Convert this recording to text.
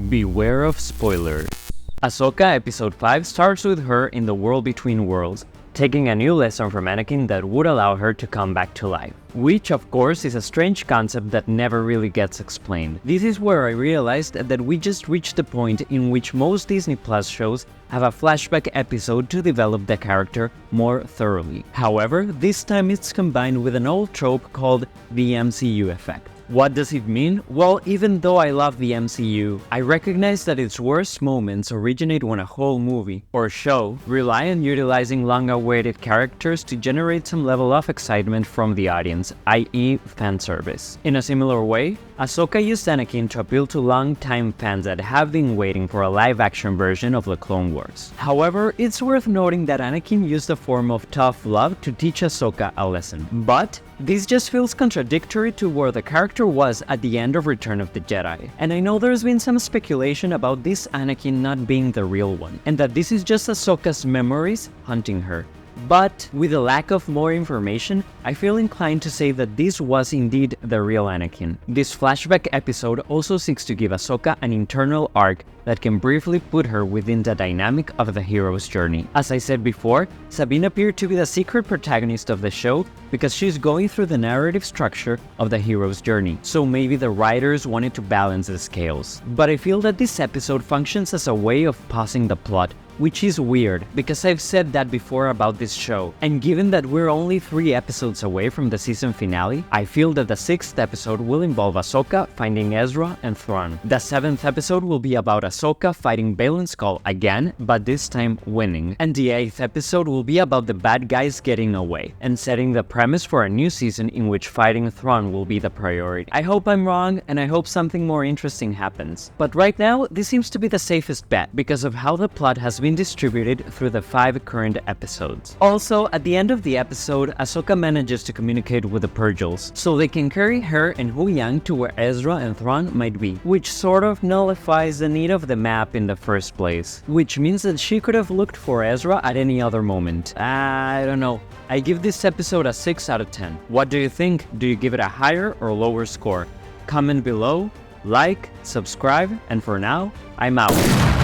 Beware of spoilers. Ahsoka Episode 5 starts with her in the world between worlds, taking a new lesson from Anakin that would allow her to come back to life. Which, of course, is a strange concept that never really gets explained. This is where I realized that we just reached the point in which most Disney Plus shows have a flashback episode to develop the character more thoroughly. However, this time it's combined with an old trope called the MCU effect. What does it mean? Well, even though I love the MCU, I recognize that its worst moments originate when a whole movie or show rely on utilizing long-awaited characters to generate some level of excitement from the audience, i.e. fan service. In a similar way, Ahsoka used Anakin to appeal to long-time fans that have been waiting for a live-action version of the Clone Wars. However, it's worth noting that Anakin used a form of tough love to teach Ahsoka a lesson. But this just feels contradictory to where the character was at the end of Return of the Jedi. And I know there's been some speculation about this Anakin not being the real one, and that this is just Ahsoka's memories hunting her. But with a lack of more information, I feel inclined to say that this was indeed the real Anakin. This flashback episode also seeks to give Ahsoka an internal arc that can briefly put her within the dynamic of the hero's journey. As I said before, Sabine appeared to be the secret protagonist of the show because she's going through the narrative structure of the hero's journey, so maybe the writers wanted to balance the scales. But I feel that this episode functions as a way of pausing the plot, which is weird, because I've said that before about this show, and given that we're only 3 episodes away from the season finale, I feel that the 6th episode will involve Ahsoka finding Ezra and Thrawn. The 7th episode will be about Ahsoka fighting Baylan Skoll again, but this time winning. And the 8th episode will be about the bad guys getting away, and setting the premise for a new season in which fighting Thrawn will be the priority. I hope I'm wrong, and I hope something more interesting happens. But right now, this seems to be the safest bet, because of how the plot has been distributed through the 5 current episodes. Also, at the end of the episode, Ahsoka manages to communicate with the Purgils, so they can carry her and Hu Yang to where Ezra and Thrawn might be, which sort of nullifies the need of the map in the first place, which means that she could have looked for Ezra at any other moment. I don't know. I give this episode a 6 out of 10. What do you think? Do you give it a higher or lower score? Comment below, like, subscribe, and for now, I'm out.